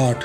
8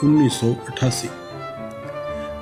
1988।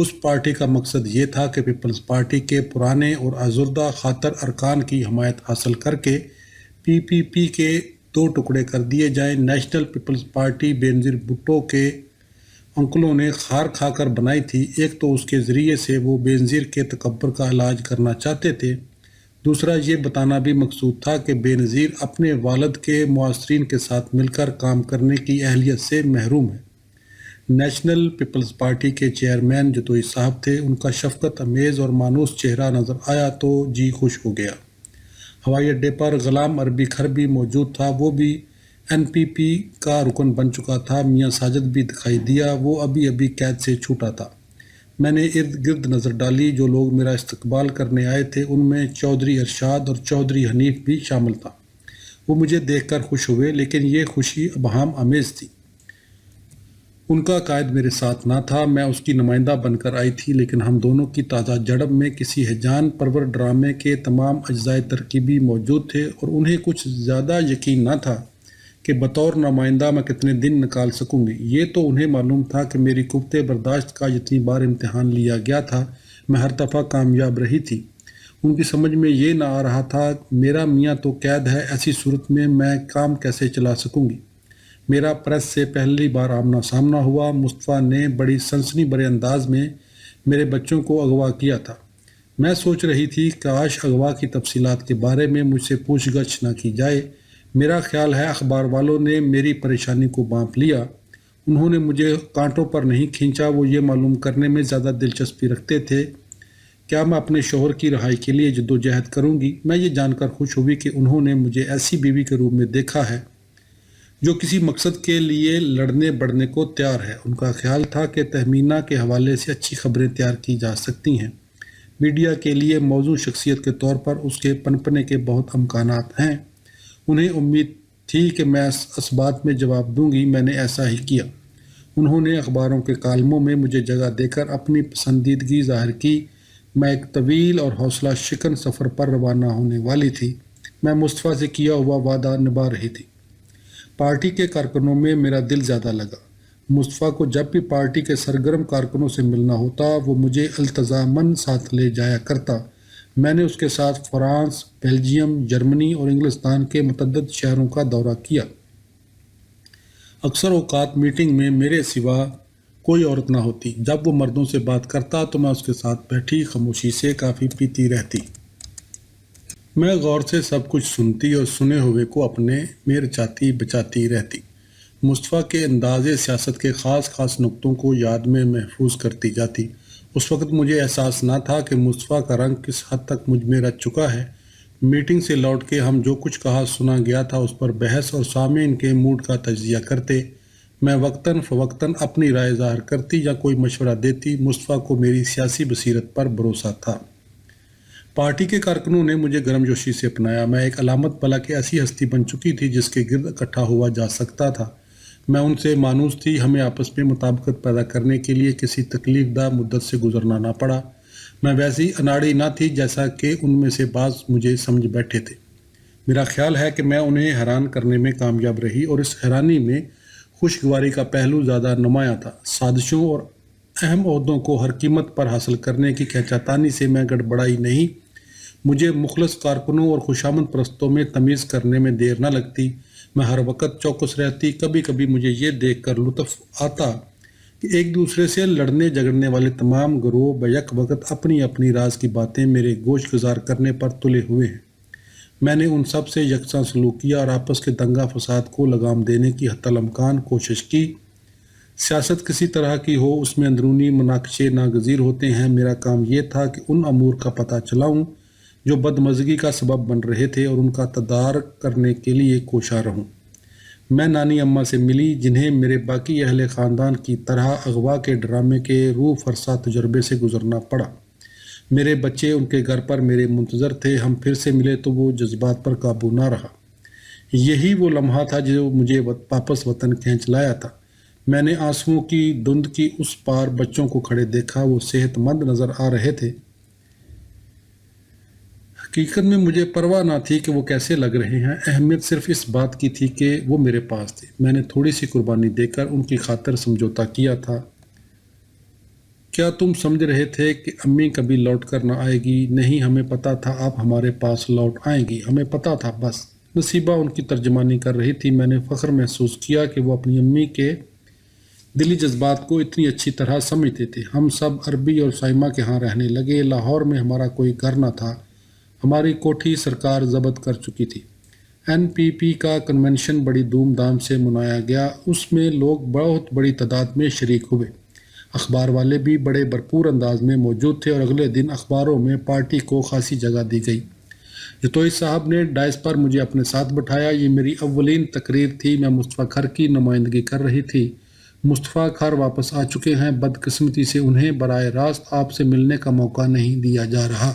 اس party کا مقصد یہ تھا کہ پیپلز پارٹی کے پرانے اور آزردہ خاطر ارکان کی حمایت حاصل کر کے PPP کے 2 ٹکڑے کر دیے جائیں۔ National Peoples Party Benazir Bhutto کے انکلوں نے خار کھا کر بنائی تھی۔ ایک تو اس کے ذریعے سے وہ بینظیر کے تکبر کا علاج کرنا چاہتے تھے، دوسرا یہ بتانا بھی مقصود تھا کہ بینظیر اپنے والد کے معاصرین کے ساتھ مل کر کام کرنے کی اہلیت سے محروم ہے۔ نیشنل پیپلز پارٹی کے چیئرمین جتوئی صاحب تھے، ان کا شفقت امیز اور مانوس چہرہ نظر آیا تو جی خوش ہو گیا۔ ہوائی اڈے پر غلام عربی کھر بھی موجود تھا، وہ بھی NPP کا رکن بن چکا تھا۔ میاں ساجد بھی دکھائی دیا، وہ ابھی قید سے چھوٹا تھا۔ میں نے ارد گرد نظر ڈالی، جو لوگ میرا استقبال کرنے آئے تھے ان میں چودھری ارشاد اور چودھری حنیف بھی شامل تھا۔ وہ مجھے دیکھ کر خوش ہوئے، لیکن یہ خوشی ابہام آمیز تھی۔ ان کا قائد میرے ساتھ نہ تھا، میں اس کی نمائندہ بن کر آئی تھی، لیکن ہم دونوں کی تازہ جڑب میں کسی ہیجان پرور ڈرامے کے تمام اجزائے ترکیبی موجود تھے، اور انہیں کچھ زیادہ یقین نہ تھا کہ بطور نمائندہ میں کتنے دن نکال سکوں گی۔ یہ تو انہیں معلوم تھا کہ میری قوت برداشت کا جتنی بار امتحان لیا گیا تھا، میں ہر دفعہ کامیاب رہی تھی۔ ان کی سمجھ میں یہ نہ آ رہا تھا، میرا میاں تو قید ہے، ایسی صورت میں کام کیسے چلا سکوں گی؟ میرا پریس سے پہلی بار آمنا سامنا ہوا۔ مصطفیٰ نے بڑی سنسنی بھرے انداز میں میرے بچوں کو اغوا کیا تھا۔ میں سوچ رہی تھی کاش اغوا کی تفصیلات کے بارے میں مجھ سے پوچھ گچھ نہ کی جائے۔ میرا خیال ہے اخبار والوں نے میری پریشانی کو بانپ لیا۔ انہوں نے مجھے کانٹوں پر نہیں کھینچا، وہ یہ معلوم کرنے میں زیادہ دلچسپی رکھتے تھے کیا میں اپنے شوہر کی رہائی کے لیے جدوجہد کروں گی۔ میں یہ جان کر خوش ہوئی کہ انہوں نے مجھے ایسی بیوی کے روپ میں دیکھا ہے جو کسی مقصد کے لیے لڑنے بڑھنے کو تیار ہے۔ ان کا خیال تھا کہ تہمینہ کے حوالے سے اچھی خبریں تیار کی جا سکتی ہیں۔ میڈیا کے لیے موزوں شخصیت کے طور پر اس کے پنپنے کے بہت امکانات ہیں۔ انہیں امید تھی کہ میں اس بات میں جواب دوں گی، میں نے ایسا ہی کیا۔ انہوں نے اخباروں کے کالموں میں مجھے جگہ دے کر اپنی پسندیدگی ظاہر کی۔ میں ایک طویل اور حوصلہ شکن سفر پر روانہ ہونے والی تھی۔ میں مصطفیٰ سے کیا ہوا وعدہ نبھا رہی تھی۔ پارٹی کے کارکنوں میں میرا دل زیادہ لگا۔ مصطفیٰ کو جب بھی پارٹی کے سرگرم کارکنوں سے ملنا ہوتا وہ مجھے التزاماً ساتھ لے جایا کرتا۔ میں نے اس کے ساتھ فرانس، بیلجیم، جرمنی اور انگلستان کے متعدد شہروں کا دورہ کیا۔ اکثر اوقات میٹنگ میں میرے سوا کوئی عورت نہ ہوتی۔ جب وہ مردوں سے بات کرتا تو میں اس کے ساتھ بیٹھی خاموشی سے کافی پیتی رہتی۔ میں غور سے سب کچھ سنتی اور سنے ہوئے کو اپنے میں رچاتی بچاتی رہتی۔ مصطفیٰ کے انداز سیاست کے خاص نقطوں کو یاد میں محفوظ کرتی جاتی۔ اس وقت مجھے احساس نہ تھا کہ مصطفیٰ کا رنگ کس حد تک مجھ میں رچ چکا ہے۔ میٹنگ سے لوٹ کے ہم جو کچھ کہا سنا گیا تھا اس پر بحث اور سامعین کے موڈ کا تجزیہ کرتے۔ میں وقتاً فوقتاً اپنی رائے ظاہر کرتی یا کوئی مشورہ دیتی۔ مصطفیٰ کو میری سیاسی بصیرت پر بھروسہ تھا۔ پارٹی کے کارکنوں نے مجھے گرم جوشی سے اپنایا۔ میں ایک علامت بلا کی ایسی ہستی بن چکی تھی جس کے گرد اکٹھا ہوا جا سکتا تھا۔ میں ان سے مانوس تھی، ہمیں آپس میں مطابقت پیدا کرنے کے لیے کسی تکلیف دہ مدت سے گزرنا نہ پڑا۔ میں ویسی اناڑی نہ تھی جیسا کہ ان میں سے بعض مجھے سمجھ بیٹھے تھے۔ میرا خیال ہے کہ میں انہیں حیران کرنے میں کامیاب رہی، اور اس حیرانی میں خوشگواری کا پہلو زیادہ نمایاں تھا۔ سازشوں اور اہم عہدوں کو ہر قیمت پر حاصل کرنے کی کھینچاتانی سے میں گڑبڑائی نہیں۔ مجھے مخلص کارکنوں اور خوشامد پرستوں میں تمیز کرنے میں دیر نہ لگتی۔ میں ہر وقت چوکس رہتی۔ کبھی کبھی مجھے یہ دیکھ کر لطف آتا کہ ایک دوسرے سے لڑنے جھگڑنے والے تمام گروہ بیک وقت اپنی اپنی راز کی باتیں میرے گوش گزار کرنے پر تلے ہوئے ہیں۔ میں نے ان سب سے یکساں سلوک کیا اور آپس کے دنگا فساد کو لگام دینے کی حتی الامکان کوشش کی۔ سیاست کسی طرح کی ہو، اس میں اندرونی مناقشے ناگزیر ہوتے ہیں۔ میرا کام یہ تھا کہ ان امور کا پتہ چلاؤں جو بدمزگی کا سبب بن رہے تھے اور ان کا تدارک کرنے کے لیے کوشاں رہوں۔ میں نانی اماں سے ملی، جنہیں میرے باقی اہل خاندان کی طرح اغوا کے ڈرامے کے روح فرسا تجربے سے گزرنا پڑا۔ میرے بچے ان کے گھر پر میرے منتظر تھے۔ ہم پھر سے ملے تو وہ جذبات پر قابو نہ رہا۔ یہی وہ لمحہ تھا جو مجھے واپس وطن کھینچ لایا تھا۔ میں نے آنسوؤں کی دھند کی اس پار بچوں کو کھڑے دیکھا۔ وہ صحت مند نظر آ رہے تھے۔ حقیقت میں مجھے پرواہ نہ تھی کہ وہ کیسے لگ رہے ہیں، اہمیت صرف اس بات کی تھی کہ وہ میرے پاس تھے۔ میں نے تھوڑی سی قربانی دے کر ان کی خاطر سمجھوتا کیا تھا۔ کیا تم سمجھ رہے تھے کہ امی کبھی لوٹ کر نہ آئے گی؟ نہیں، ہمیں پتہ تھا آپ ہمارے پاس لوٹ آئیں گی، ہمیں پتہ تھا بس۔ نصیبہ ان کی ترجمانی کر رہی تھی۔ میں نے فخر محسوس کیا کہ وہ اپنی امی کے دلی جذبات کو اتنی اچھی طرح سمجھتے تھے۔ ہم سب عربی اور سائمہ کے ہاں رہنے لگے۔ لاہور میں ہمارا کوئی گھر نہ تھا، ہماری کوٹھی سرکار ضبط کر چکی تھی۔ NPP کا کنونشن بڑی دھوم دھام سے منایا گیا، اس میں لوگ بہت بڑی تعداد میں شریک ہوئے۔ اخبار والے بھی بڑے بھرپور انداز میں موجود تھے اور اگلے دن اخباروں میں پارٹی کو خاصی جگہ دی گئی۔ جتوئی صاحب نے ڈائس پر مجھے اپنے ساتھ بٹھایا۔ یہ میری اولین تقریر تھی۔ میں مصطفیٰ کھر کی نمائندگی کر رہی تھی۔ مصطفیٰ کھر واپس آ چکے ہیں۔ بدقسمتی سے انہیں براہ راست آپ سے ملنے کا موقع نہیں دیا جا رہا۔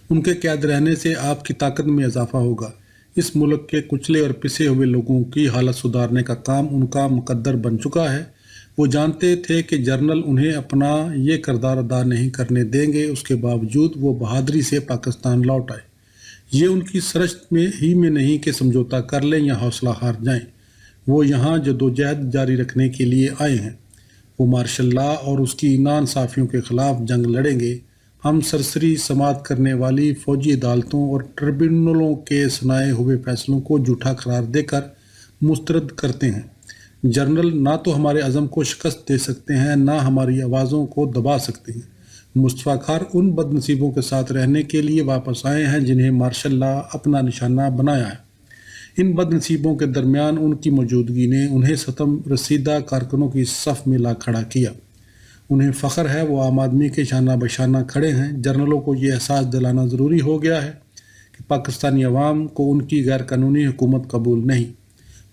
ان کے قید رہنے سے آپ کی طاقت میں اضافہ ہوگا۔ اس ملک کے کچلے اور پسے ہوئے لوگوں کی حالت سدھارنے کا کام ان کا مقدر بن چکا ہے۔ وہ جانتے تھے کہ جنرل انہیں اپنا یہ کردار ادا نہیں کرنے دیں گے، اس کے باوجود وہ بہادری سے پاکستان لوٹ آئے۔ یہ ان کی سرشت میں نہیں کہ سمجھوتا کر لیں یا حوصلہ ہار جائیں۔ وہ یہاں جدوجہد جاری رکھنے کے لیے آئے ہیں۔ وہ مارشل لا اور اس کی ناانصافیوں کے خلاف جنگ لڑیں گے۔ ہم سرسری سماعت کرنے والی فوجی عدالتوں اور ٹریبیونلوں کے سنائے ہوئے فیصلوں کو جھوٹا قرار دے کر مسترد کرتے ہیں۔ جنرل نہ تو ہمارے عزم کو شکست دے سکتے ہیں، نہ ہماری آوازوں کو دبا سکتے ہیں۔ مصطفیٰ کھر ان بد نصیبوں کے ساتھ رہنے کے لیے واپس آئے ہیں جنہیں مارشل لا اپنا نشانہ بنایا ہے۔ ان بد نصیبوں کے درمیان ان کی موجودگی نے انہیں ستم رسیدہ کارکنوں کی صف میں لا کھڑا کیا۔ انہیں فخر ہے، وہ عام آدمی کے شانہ بشانہ کھڑے ہیں۔ جنرلوں کو یہ احساس دلانا ضروری ہو گیا ہے کہ پاکستانی عوام کو ان کی غیر قانونی حکومت قبول نہیں۔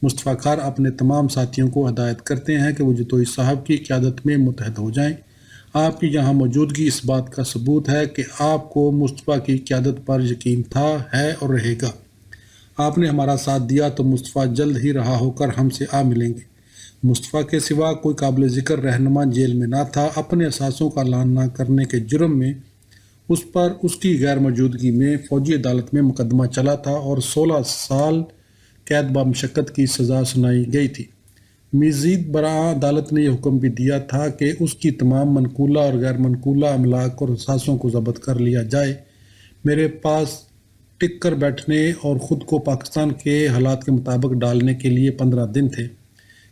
مصطفیٰ کھر اپنے تمام ساتھیوں کو ہدایت کرتے ہیں کہ وہ جتوئی صاحب کی قیادت میں متحد ہو جائیں۔ آپ کی یہاں موجودگی اس بات کا ثبوت ہے کہ آپ کو مصطفیٰ کی قیادت پر یقین تھا، ہے اور رہے گا۔ آپ نے ہمارا ساتھ دیا تو مصطفیٰ جلد ہی رہا ہو کر ہم سے آ ملیں گے۔ مصطفیٰ کے سوا کوئی قابل ذکر رہنما جیل میں نہ تھا۔ اپنے اثاثوں کا اعلان نہ کرنے کے جرم میں اس پر اس کی غیر موجودگی میں فوجی عدالت میں مقدمہ چلا تھا اور 16 سال قید بامشقت کی سزا سنائی گئی تھی۔ مزید برآں عدالت نے یہ حکم بھی دیا تھا کہ اس کی تمام منقولہ اور غیر منقولہ املاک اور اثاثوں کو ضبط کر لیا جائے۔ میرے پاس ٹک کر بیٹھنے اور خود کو پاکستان کے حالات کے مطابق ڈالنے کے لیے 15 دن تھے۔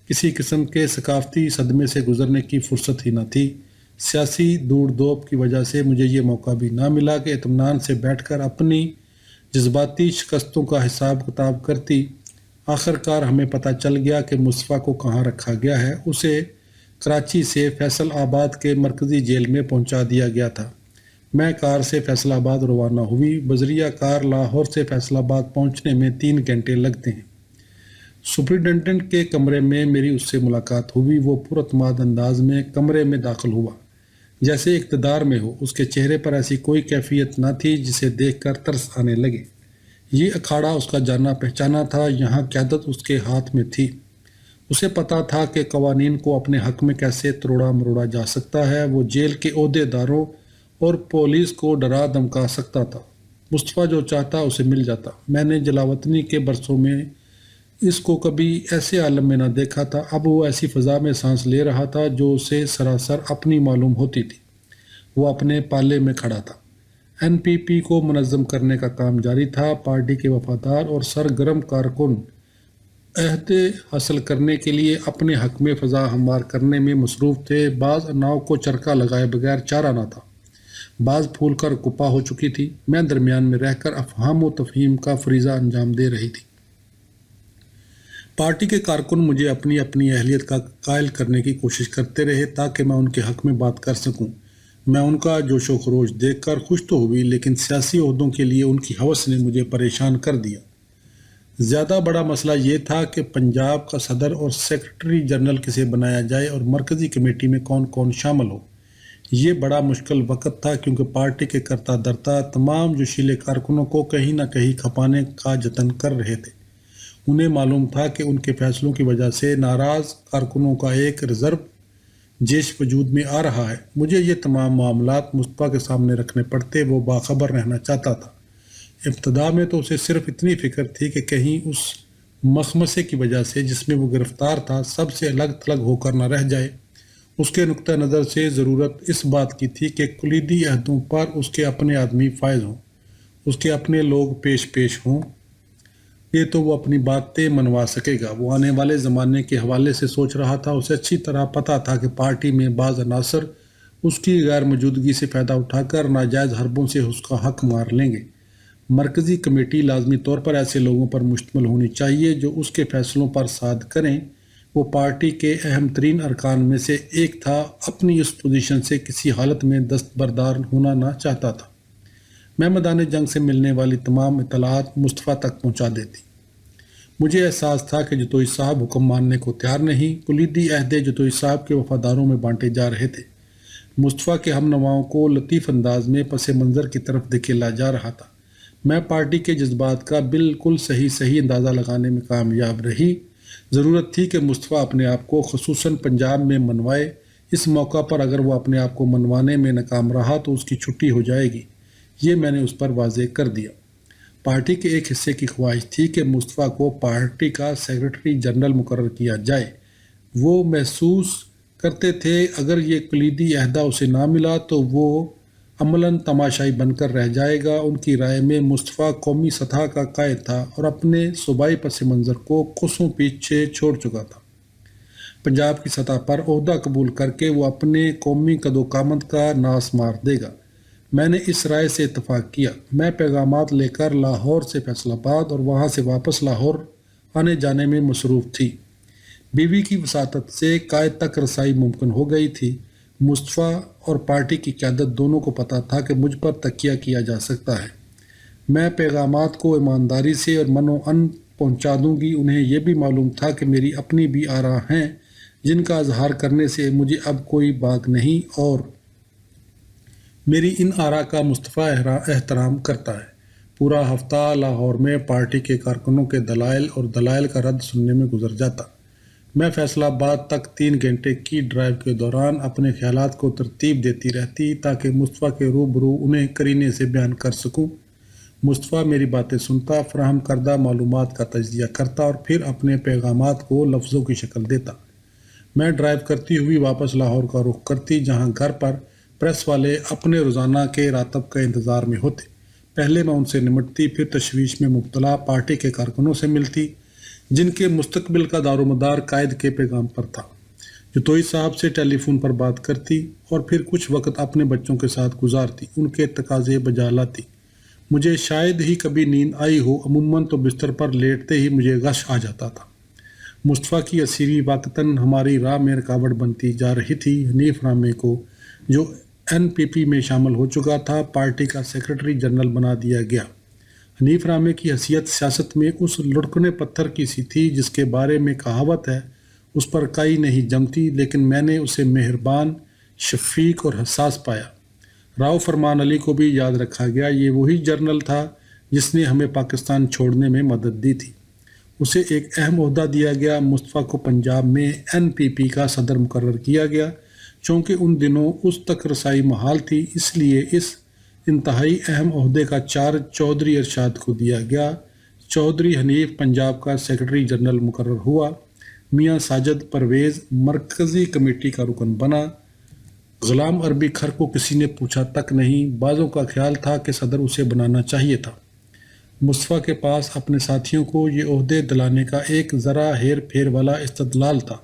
کسی قسم کے ثقافتی صدمے سے گزرنے کی فرصت ہی نہ تھی۔ سیاسی دوڑ دھوپ کی وجہ سے مجھے یہ موقع بھی نہ ملا کہ اطمینان سے بیٹھ کر اپنی جذباتی شکستوں کا حساب کتاب کرتی۔ آخر کار ہمیں پتہ چل گیا کہ مصطفیٰ کو کہاں رکھا گیا ہے۔ اسے کراچی سے فیصل آباد کے مرکزی جیل میں پہنچا دیا گیا تھا۔ میں کار سے فیصل آباد روانہ ہوئی۔ بذریعہ کار لاہور سے فیصل آباد پہنچنے میں 3 گھنٹے لگتے ہیں۔ سپرنٹینڈنٹ کے کمرے میں میری اس سے ملاقات ہوئی۔ وہ پراعتماد انداز میں کمرے میں داخل ہوا، جیسے اقتدار میں ہو۔ اس کے چہرے پر ایسی کوئی کیفیت نہ تھی جسے دیکھ کر ترس آنے لگے۔ یہ اکھاڑا اس کا جانا پہچانا تھا، یہاں قیادت اس کے ہاتھ میں تھی۔ اسے پتہ تھا کہ قوانین کو اپنے حق میں کیسے تروڑا مروڑا جا سکتا ہے۔ وہ جیل کے عہدے داروں اور پولیس کو ڈرا دھمکا سکتا تھا۔ مصطفیٰ جو چاہتا اسے مل جاتا۔ میں نے جلاوطنی کے برسوں میں اس کو کبھی ایسے عالم میں نہ دیکھا تھا۔ اب وہ ایسی فضا میں سانس لے رہا تھا جو اسے سراسر اپنی معلوم ہوتی تھی۔ وہ اپنے پالے میں کھڑا تھا۔ NPP کو منظم کرنے کا کام جاری تھا۔ پارٹی کے وفادار اور سرگرم کارکن عہدے حاصل کرنے کے لیے اپنے حق میں فضا ہموار کرنے میں مصروف تھے۔ بعض ناؤ کو چرکا لگائے بغیر چارہ نہ تھا، بعض پھول کر کپا ہو چکی تھی۔ میں درمیان میں رہ کر افہام و تفہیم کا فریضہ انجام دے رہی تھی۔ پارٹی کے کارکن مجھے اپنی اہلیت کا قائل کرنے کی کوشش کرتے رہے تاکہ میں ان کے حق میں بات کر سکوں۔ میں ان کا جوش و خروش دیکھ کر خوش تو ہوئی، لیکن سیاسی عہدوں کے لیے ان کی ہوس نے مجھے پریشان کر دیا۔ زیادہ بڑا مسئلہ یہ تھا کہ پنجاب کا صدر اور سیکرٹری جنرل کسے بنایا جائے اور مرکزی کمیٹی میں کون کون شامل ہو۔ یہ بڑا مشکل وقت تھا کیونکہ پارٹی کے کرتا درتا تمام جوشیلے کارکنوں کو کہیں نہ کہیں کھپانے کا جتن کر رہے تھے۔ انہیں معلوم تھا کہ ان کے فیصلوں کی وجہ سے ناراض کارکنوں کا ایک ریزرو جیش وجود میں آ رہا ہے۔ مجھے یہ تمام معاملات مصطفیٰ کے سامنے رکھنے پڑتے۔ وہ باخبر رہنا چاہتا تھا۔ ابتدا میں تو اسے صرف اتنی فکر تھی کہ کہیں اس مخمصے کی وجہ سے جس میں وہ گرفتار تھا سب سے الگ تھلگ ہو کر نہ رہ جائے۔ اس کے نقطہ نظر سے ضرورت اس بات کی تھی کہ کلیدی عہدوں پر اس کے اپنے آدمی فائز ہوں، اس کے اپنے لوگ پیش ہوں، یہ تو وہ اپنی باتیں منوا سکے گا۔ وہ آنے والے زمانے کے حوالے سے سوچ رہا تھا۔ اسے اچھی طرح پتہ تھا کہ پارٹی میں بعض عناصر اس کی غیر موجودگی سے فائدہ اٹھا کر ناجائز حربوں سے اس کا حق مار لیں گے۔ مرکزی کمیٹی لازمی طور پر ایسے لوگوں پر مشتمل ہونی چاہیے جو اس کے فیصلوں پر صاد کریں۔ وہ پارٹی کے اہم ترین ارکان میں سے ایک تھا، اپنی اس پوزیشن سے کسی حالت میں دستبردار ہونا نہ چاہتا تھا۔ میں میدان جنگ سے ملنے والی تمام اطلاعات مصطفیٰ تک پہنچا دیتی۔ مجھے احساس تھا کہ جتوئی صاحب حکم ماننے کو تیار نہیں۔ کلیدی عہدے جتوئی صاحب کے وفاداروں میں بانٹے جا رہے تھے۔ مصطفیٰ کے ہم نواؤں کو لطیف انداز میں پس منظر کی طرف دھکیلا جا رہا تھا۔ میں پارٹی کے جذبات کا بالکل صحیح اندازہ لگانے میں کامیاب رہی۔ ضرورت تھی کہ مصطفیٰ اپنے آپ کو خصوصاً پنجاب میں منوائے۔ اس موقع پر اگر وہ اپنے آپ کو منوانے میں ناکام رہا تو اس کی چھٹی ہو جائے گی، یہ میں نے اس پر واضح کر دیا۔ پارٹی کے ایک حصے کی خواہش تھی کہ مصطفیٰ کو پارٹی کا سیکرٹری جنرل مقرر کیا جائے۔ وہ محسوس کرتے تھے اگر یہ کلیدی عہدہ اسے نہ ملا تو وہ عملاً تماشائی بن کر رہ جائے گا۔ ان کی رائے میں مصطفیٰ قومی سطح کا قائد تھا اور اپنے صوبائی پس منظر کو کوسوں پیچھے چھوڑ چکا تھا۔ پنجاب کی سطح پر عہدہ قبول کر کے وہ اپنے قومی قد و قامت کا ناس مار دے گا۔ میں نے اس رائے سے اتفاق کیا۔ میں پیغامات لے کر لاہور سے فیصل آباد اور وہاں سے واپس لاہور آنے جانے میں مصروف تھی۔ بیوی کی وساطت سے قائد تک رسائی ممکن ہو گئی تھی۔ مصطفیٰ اور پارٹی کی قیادت دونوں کو پتہ تھا کہ مجھ پر تکیہ کیا جا سکتا ہے۔ میں پیغامات کو ایمانداری سے اور من و عن پہنچا دوں گی۔ انہیں یہ بھی معلوم تھا کہ میری اپنی بھی آراء ہیں جن کا اظہار کرنے سے مجھے اب کوئی باک نہیں اور میری ان آراء کا مصطفیٰ احترام کرتا ہے۔ پورا ہفتہ لاہور میں پارٹی کے کارکنوں کے دلائل کا رد سننے میں گزر جاتا۔ میں فیصل آباد تک 3 گھنٹے کی ڈرائیو کے دوران اپنے خیالات کو ترتیب دیتی رہتی تاکہ مصطفیٰ کے روبرو انہیں قرینے سے بیان کر سکوں۔ مصطفیٰ میری باتیں سنتا، فراہم کردہ معلومات کا تجزیہ کرتا اور پھر اپنے پیغامات کو لفظوں کی شکل دیتا۔ میں ڈرائیو کرتی ہوئی واپس لاہور کا رخ کرتی، جہاں گھر پر پریس والے اپنے روزانہ کے راتب کا انتظار میں ہوتے۔ پہلے میں ان سے نمٹتی، پھر تشویش میں مبتلا پارٹی کے کارکنوں سے ملتی جن کے مستقبل کا دار و مدار قائد کے پیغام پر تھا۔ جتوئی صاحب سے ٹیلی فون پر بات کرتی اور پھر کچھ وقت اپنے بچوں کے ساتھ گزارتی، ان کے تقاضے بجا لاتی۔ مجھے شاید ہی کبھی نیند آئی ہو، عموماً تو بستر پر لیٹتے ہی مجھے غش آ جاتا تھا۔ مصطفیٰ کی اسیری واقعتاً ہماری راہ میں رکاوٹ بنتی جا رہی تھی۔ حنیف رامے کو، جو NPP میں شامل ہو چکا تھا، پارٹی کا سیکرٹری جنرل بنا دیا گیا۔ حنیف رامے کی حیثیت سیاست میں اس لڑکنے پتھر کی سی تھی جس کے بارے میں کہاوت ہے، اس پر کائی نہیں جمتی، لیکن میں نے اسے مہربان، شفیق اور حساس پایا۔ راؤ فرمان علی کو بھی یاد رکھا گیا۔ یہ وہی جنرل تھا جس نے ہمیں پاکستان چھوڑنے میں مدد دی تھی۔ اسے ایک اہم عہدہ دیا گیا۔ مصطفیٰ کو پنجاب میں NPP کا صدر مقرر کیا گیا۔ چونکہ ان دنوں اس تک رسائی محال تھی، اس لیے اس انتہائی اہم عہدے کا چارج چودھری ارشاد کو دیا گیا۔ چودھری حنیف پنجاب کا سیکرٹری جنرل مقرر ہوا۔ میاں ساجد پرویز مرکزی کمیٹی کا رکن بنا۔ غلام عربی کھر کو کسی نے پوچھا تک نہیں۔ بعضوں کا خیال تھا کہ صدر اسے بنانا چاہیے تھا۔ مصطفیٰ کے پاس اپنے ساتھیوں کو یہ عہدے دلانے کا ایک ذرا ہیر پھیر والا استدلال تھا۔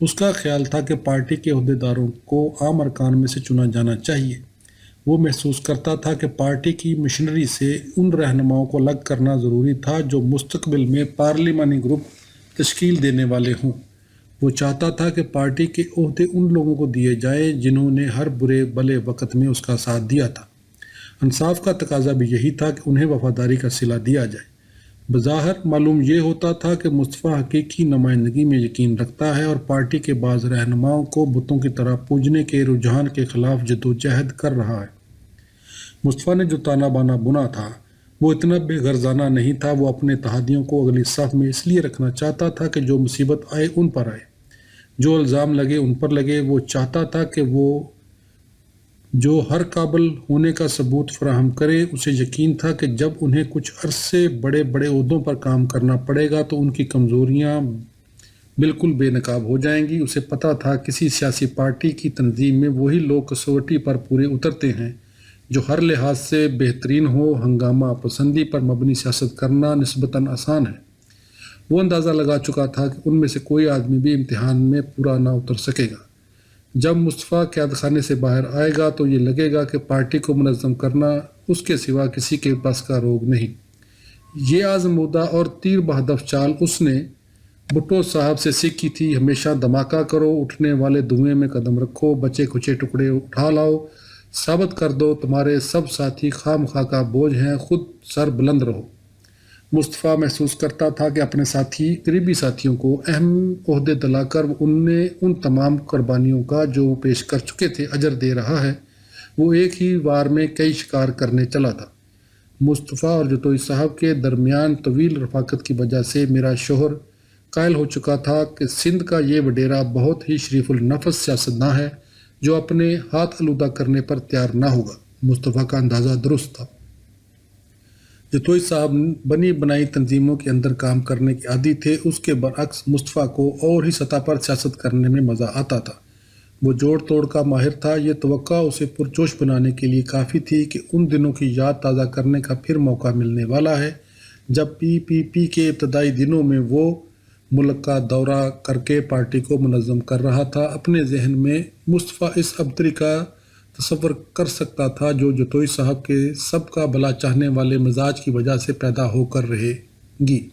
اس کا خیال تھا کہ پارٹی کے عہدیداروں کو عام ارکان میں سے چنا جانا چاہیے۔ وہ محسوس کرتا تھا کہ پارٹی کی مشنری سے ان رہنماؤں کو الگ کرنا ضروری تھا جو مستقبل میں پارلیمانی گروپ تشکیل دینے والے ہوں۔ وہ چاہتا تھا کہ پارٹی کے عہدے ان لوگوں کو دیے جائیں جنہوں نے ہر برے بھلے وقت میں اس کا ساتھ دیا تھا۔ انصاف کا تقاضا بھی یہی تھا کہ انہیں وفاداری کا صلہ دیا جائے۔ بظاہر معلوم یہ ہوتا تھا کہ مصطفیٰ حقیقی نمائندگی میں یقین رکھتا ہے اور پارٹی کے بعض رہنماؤں کو بتوں کی طرح پوجنے کے رجحان کے خلاف جدوجہد کر رہا ہے۔ مصطفیٰ نے جو تانا بانا بنا تھا وہ اتنا بے غرضانہ نہیں تھا۔ وہ اپنے اتحادیوں کو اگلی صف میں اس لیے رکھنا چاہتا تھا کہ جو مصیبت آئے ان پر آئے، جو الزام لگے ان پر لگے۔ وہ چاہتا تھا کہ وہ جو ہر قابل ہونے کا ثبوت فراہم کرے۔ اسے یقین تھا کہ جب انہیں کچھ عرصے بڑے بڑے عہدوں پر کام کرنا پڑے گا تو ان کی کمزوریاں بالکل بے نقاب ہو جائیں گی۔ اسے پتہ تھا کسی سیاسی پارٹی کی تنظیم میں وہی لوگ کسوٹی پر پورے اترتے ہیں جو ہر لحاظ سے بہترین ہو۔ ہنگامہ پسندی پر مبنی سیاست کرنا نسبتاً آسان ہے۔ وہ اندازہ لگا چکا تھا کہ ان میں سے کوئی آدمی بھی امتحان میں پورا نہ اتر سکے گا۔ جب مصطفیٰ قید خانے سے باہر آئے گا تو یہ لگے گا کہ پارٹی کو منظم کرنا اس کے سوا کسی کے بس کا روگ نہیں۔ یہ آزمودہ اور تیر بہدف چال اس نے بھٹو صاحب سے سیکھی تھی۔ ہمیشہ دھماکہ کرو، اٹھنے والے دھوئیں میں قدم رکھو، بچے کھچے ٹکڑے اٹھا لاؤ، ثابت کر دو تمہارے سب ساتھی خواہ مخواہ کا بوجھ ہیں، خود سر بلند رہو۔ مصطفیٰ محسوس کرتا تھا کہ اپنے قریبی ساتھیوں کو اہم عہدے دلا کر انہیں ان تمام قربانیوں کا جو وہ پیش کر چکے تھے اجر دے رہا ہے۔ وہ ایک ہی وار میں کئی شکار کرنے چلا تھا۔ مصطفیٰ اور جتوئی صاحب کے درمیان طویل رفاقت کی وجہ سے میرا شوہر قائل ہو چکا تھا کہ سندھ کا یہ وڈیرا بہت ہی شریف النفس سیاستداں ہے جو اپنے ہاتھ آلودہ کرنے پر تیار نہ ہوگا۔ مصطفیٰ کا اندازہ درست تھا۔ جتوئی صاحب بنی بنائی تنظیموں کے اندر کام کرنے کے عادی تھے۔ اس کے برعکس مصطفیٰ کو اور ہی سطح پر سیاست کرنے میں مزہ آتا تھا۔ وہ جوڑ توڑ کا ماہر تھا۔ یہ توقع اسے پرجوش بنانے کے لیے کافی تھی کہ ان دنوں کی یاد تازہ کرنے کا پھر موقع ملنے والا ہے جب PPP کے ابتدائی دنوں میں وہ ملک کا دورہ کر کے پارٹی کو منظم کر رہا تھا۔ اپنے ذہن میں مصطفیٰ اس ابتری کا تصور کر سکتا تھا جو جتوئی صاحب کے سب کا بھلا چاہنے والے مزاج کی وجہ سے پیدا ہو کر رہے گی۔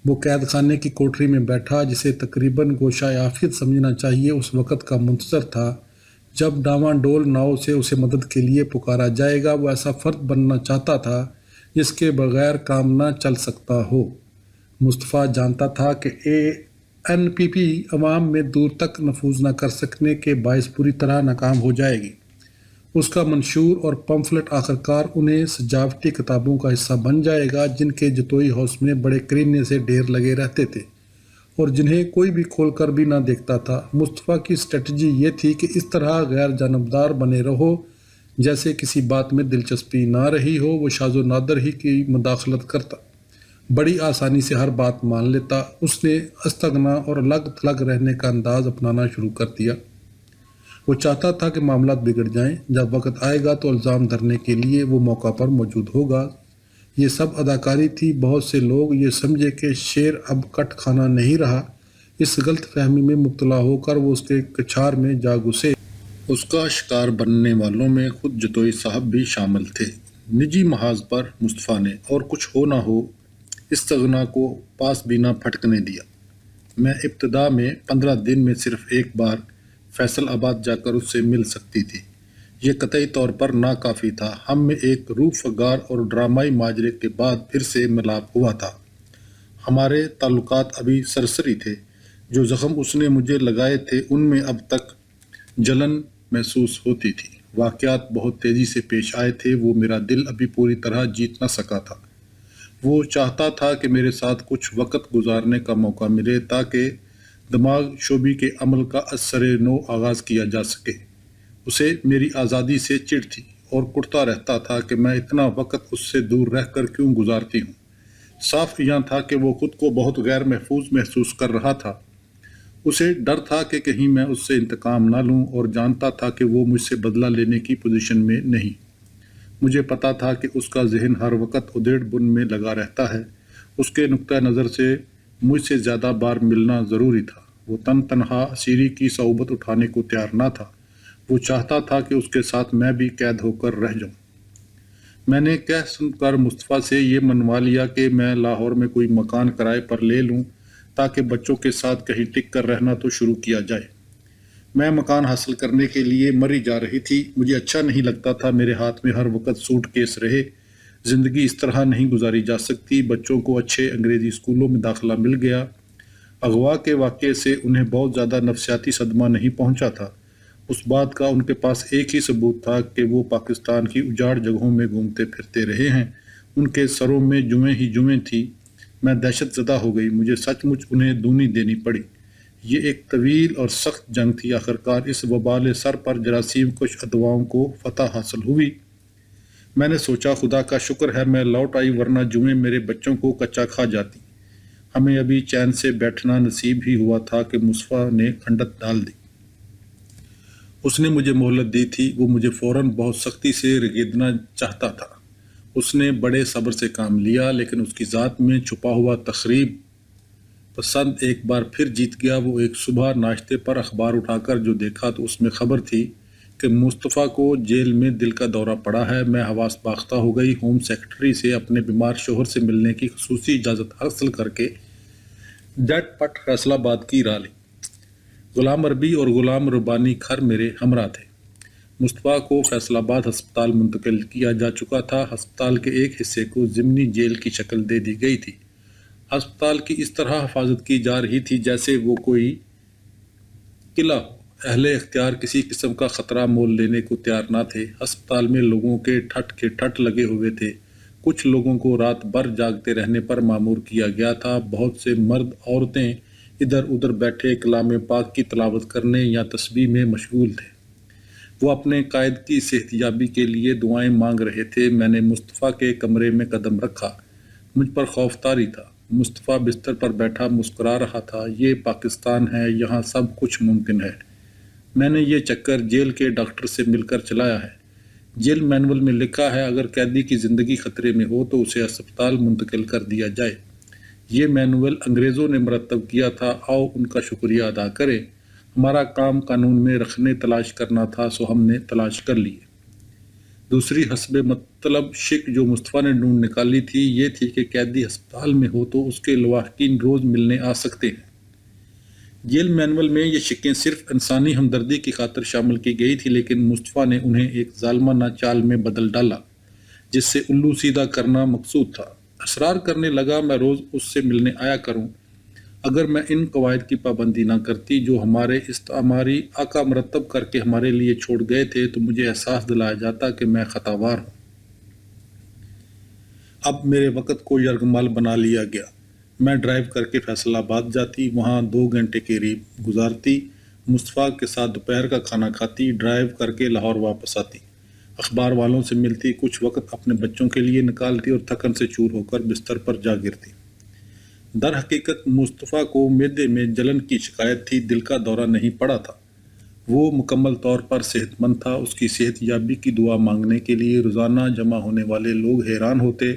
وہ قید خانے کی کوٹری میں بیٹھا جسے تقریباً گوشہ عافیت سمجھنا چاہیے، اس وقت کا منتظر تھا جب ڈاواں ڈول ناؤ سے اسے مدد کے لیے پکارا جائے گا۔ وہ ایسا فرد بننا چاہتا تھا جس کے بغیر کام نہ چل سکتا ہو۔ مصطفیٰ جانتا تھا کہ NPP عوام میں دور تک نفوذ نہ کر سکنے کے باعث پوری طرح ناکام ہو جائے گی۔ اس کا منشور اور پمفلٹ آخرکار انہیں سجاوٹی کتابوں کا حصہ بن جائے گا جن کے جتوئی ہاؤس میں بڑے کرینے سے ڈھیر لگے رہتے تھے اور جنہیں کوئی بھی کھول کر بھی نہ دیکھتا تھا۔ مصطفیٰ کی اسٹریٹجی یہ تھی کہ اس طرح غیر جانبدار بنے رہو جیسے کسی بات میں دلچسپی نہ رہی ہو۔ وہ شاذ و نادر ہی کی مداخلت کرتا، بڑی آسانی سے ہر بات مان لیتا۔ اس نے استغنا اور الگ تھلگ رہنے کا انداز اپنانا شروع کر دیا۔ وہ چاہتا تھا کہ معاملات بگڑ جائیں۔ جب وقت آئے گا تو الزام دھرنے کے لیے وہ موقع پر موجود ہوگا۔ یہ سب اداکاری تھی۔ بہت سے لوگ یہ سمجھے کہ شیر اب کٹ کھانا نہیں رہا۔ اس غلط فہمی میں مبتلا ہو کر وہ اس کے کچھار میں جا گھسے۔ اس کا شکار بننے والوں میں خود جتوئی صاحب بھی شامل تھے۔ نجی محاذ پر مصطفیٰ نے اور کچھ ہو نہ ہو استغنا کو پاس بھی نہ پھٹکنے دیا۔ میں ابتدا میں 15 دن میں صرف ایک بار فیصل آباد جا کر اس سے مل سکتی تھی۔ یہ قطعی طور پر ناکافی تھا۔ ہم میں ایک روح فگار اور ڈرامائی ماجرے کے بعد پھر سے ملاپ ہوا تھا۔ ہمارے تعلقات ابھی سرسری تھے۔ جو زخم اس نے مجھے لگائے تھے ان میں اب تک جلن محسوس ہوتی تھی۔ واقعات بہت تیزی سے پیش آئے تھے۔ وہ میرا دل ابھی پوری طرح جیت نہ سکا تھا۔ وہ چاہتا تھا کہ میرے ساتھ کچھ وقت گزارنے کا موقع ملے تاکہ دماغ شعبی کے عمل کا ازسر نو آغاز کیا جا سکے۔ اسے میری آزادی سے چڑ تھی اور کڑتا رہتا تھا کہ میں اتنا وقت اس سے دور رہ کر کیوں گزارتی ہوں۔ صاف یہاں تھا کہ وہ خود کو بہت غیر محفوظ محسوس کر رہا تھا۔ اسے ڈر تھا کہ کہیں میں اس سے انتقام نہ لوں اور جانتا تھا کہ وہ مجھ سے بدلہ لینے کی پوزیشن میں نہیں۔ مجھے پتا تھا کہ اس کا ذہن ہر وقت ادھیڑ بن میں لگا رہتا ہے۔ اس کے نقطہ نظر سے مجھ سے زیادہ بار ملنا ضروری تھا۔ وہ تنہا اسیری کی صعوبت اٹھانے کو تیار نہ تھا۔ وہ چاہتا تھا کہ اس کے ساتھ میں بھی قید ہو کر رہ جاؤں۔ میں نے کہہ سن کر مصطفیٰ سے یہ منوا لیا کہ میں لاہور میں کوئی مکان کرائے پر لے لوں تاکہ بچوں کے ساتھ کہیں ٹک کر رہنا تو شروع کیا جائے۔ میں مکان حاصل کرنے کے لیے مری جا رہی تھی۔ مجھے اچھا نہیں لگتا تھا میرے ہاتھ میں ہر وقت سوٹ کیس رہے۔ زندگی اس طرح نہیں گزاری جا سکتی۔ بچوں کو اچھے انگریزی اسکولوں میں داخلہ مل گیا۔ اغوا کے واقعے سے انہیں بہت زیادہ نفسیاتی صدمہ نہیں پہنچا تھا۔ اس بات کا ان کے پاس ایک ہی ثبوت تھا کہ وہ پاکستان کی اجاڑ جگہوں میں گھومتے پھرتے رہے ہیں۔ ان کے سروں میں جوئیں ہی جوئیں تھیں۔ میں دہشت زدہ ہو گئی۔ مجھے سچ مچ انہیں دونی دینی پڑی۔ یہ ایک طویل اور سخت جنگ تھی۔ آخرکار اس وبال سر پر جراثیم کش ادواؤں کو فتح حاصل ہوئی۔ میں نے سوچا خدا کا شکر ہے میں لوٹ آئی ورنہ جوئیں میرے بچوں کو کچا کھا جاتی۔ ہمیں ابھی چین سے بیٹھنا نصیب ہی ہوا تھا کہ مصطفیٰ نے کھنڈت ڈال دی۔ اس نے مجھے مہلت دی تھی، وہ مجھے فوراً بہت سختی سے رگیدنا چاہتا تھا۔ اس نے بڑے صبر سے کام لیا، لیکن اس کی ذات میں چھپا ہوا تخریب پسند ایک بار پھر جیت گیا۔ وہ ایک صبح ناشتے پر اخبار اٹھا کر جو دیکھا تو اس میں خبر تھی کہ مصطفیٰ کو جیل میں دل کا دورہ پڑا ہے۔ میں حواس باختہ ہو گئی۔ ہوم سیکرٹری سے اپنے بیمار شوہر سے ملنے کی خصوصی اجازت حاصل کر کے جٹ پٹ فیصل آباد کی راہ لی۔ غلام عربی اور غلام ربانی کھر میرے ہمراہ تھے۔ مصطفیٰ کو فیصل آباد ہسپتال منتقل کیا جا چکا تھا۔ ہسپتال کے ایک حصے کو ضمنی جیل کی شکل دے دی گئی تھی۔ ہسپتال کی اس طرح حفاظت کی جا رہی تھی جیسے وہ کوئی قلعہ ہو۔ اہل اختیار کسی قسم کا خطرہ مول لینے کو تیار نہ تھے۔ ہسپتال میں لوگوں کے ٹھٹ لگے ہوئے تھے۔ کچھ لوگوں کو رات بھر جاگتے رہنے پر مامور کیا گیا تھا۔ بہت سے مرد عورتیں ادھر ادھر بیٹھے کلام پاک کی تلاوت کرنے یا تسبیح میں مشغول تھے۔ وہ اپنے قائد کی صحت یابی کے لیے دعائیں مانگ رہے تھے۔ میں نے مصطفیٰ کے کمرے میں قدم رکھا۔ مجھ پر خوف طاری تھا۔ مصطفیٰ بستر پر بیٹھا مسکرا رہا تھا۔ یہ پاکستان ہے، یہاں سب کچھ ممکن ہے۔ میں نے یہ چکر جیل کے ڈاکٹر سے مل کر چلایا ہے۔ جیل مینول میں لکھا ہے اگر قیدی کی زندگی خطرے میں ہو تو اسے ہسپتال منتقل کر دیا جائے۔ یہ مینول انگریزوں نے مرتب کیا تھا، آؤ ان کا شکریہ ادا کریں۔ ہمارا کام قانون میں رکھنے تلاش کرنا تھا، سو ہم نے تلاش کر لیے۔ دوسری حسب مطلب شک جو مصطفیٰ نے ڈھونڈ نکالی تھی یہ تھی کہ قیدی ہسپتال میں ہو تو اس کے لواحقین روز ملنے آ سکتے ہیں۔ جیل مینول میں یہ شکیں صرف انسانی ہمدردی کی خاطر شامل کی گئی تھی، لیکن مصطفیٰ نے انہیں ایک ظالمانہ چال میں بدل ڈالا جس سے الو سیدھا کرنا مقصود تھا۔ اصرار کرنے لگا میں روز اس سے ملنے آیا کروں۔ اگر میں ان قواعد کی پابندی نہ کرتی جو ہمارے استعماری آقا مرتب کر کے ہمارے لیے چھوڑ گئے تھے تو مجھے احساس دلایا جاتا کہ میں خطاوار ہوں۔ اب میرے وقت کو یرغمال بنا لیا گیا۔ میں ڈرائیو کر کے فیصل آباد جاتی، وہاں 2 گھنٹے قریب گزارتی، مصطفیٰ کے ساتھ دوپہر کا کھانا کھاتی، ڈرائیو کر کے لاہور واپس آتی، اخبار والوں سے ملتی، کچھ وقت اپنے بچوں کے لیے نکالتی اور تھکن سے چور ہو کر بستر پر جا گرتی۔ در حقیقت مصطفیٰ کو معدے میں جلن کی شکایت تھی، دل کا دورہ نہیں پڑا تھا۔ وہ مکمل طور پر صحت مند تھا۔ اس کی صحت یابی کی دعا مانگنے کے لیے روزانہ جمع ہونے والے لوگ حیران ہوتے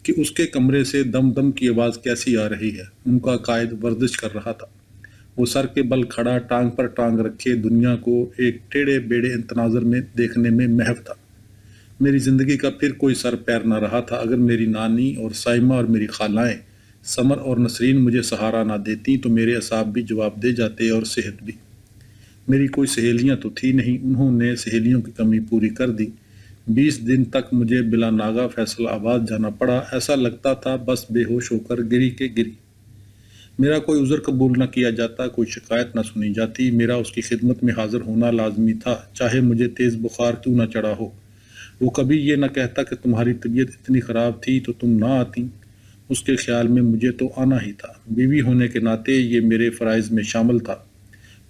کہ اس کے کمرے سے دم دم کی آواز کیسی آ رہی ہے۔ ان کا قائد ورزش کر رہا تھا۔ وہ سر کے بل کھڑا، ٹانگ پر ٹانگ رکھے، دنیا کو ایک ٹیڑھے بیڑے تناظر میں دیکھنے میں محو تھا۔ میری زندگی کا پھر کوئی سر پیر نہ رہا تھا۔ اگر میری نانی اور سائمہ اور میری خالائیں سمر اور نسرین مجھے سہارا نہ دیتی تو میرے اعصاب بھی جواب دے جاتے اور صحت بھی۔ میری کوئی سہیلیاں تو تھی نہیں، انہوں نے سہیلیوں کی کمی پوری کر دی۔ 20 دن تک مجھے بلا ناغہ فیصل آباد جانا پڑا۔ ایسا لگتا تھا بس بے ہوش ہو کر گری کے گری۔ میرا کوئی عذر قبول نہ کیا جاتا، کوئی شکایت نہ سنی جاتی۔ میرا اس کی خدمت میں حاضر ہونا لازمی تھا، چاہے مجھے تیز بخار کیوں نہ چڑھا ہو۔ وہ کبھی یہ نہ کہتا کہ تمہاری طبیعت اتنی خراب تھی تو تم نہ آتی۔ اس کے خیال میں مجھے تو آنا ہی تھا۔ بیوی ہونے کے ناطے یہ میرے فرائض میں شامل تھا۔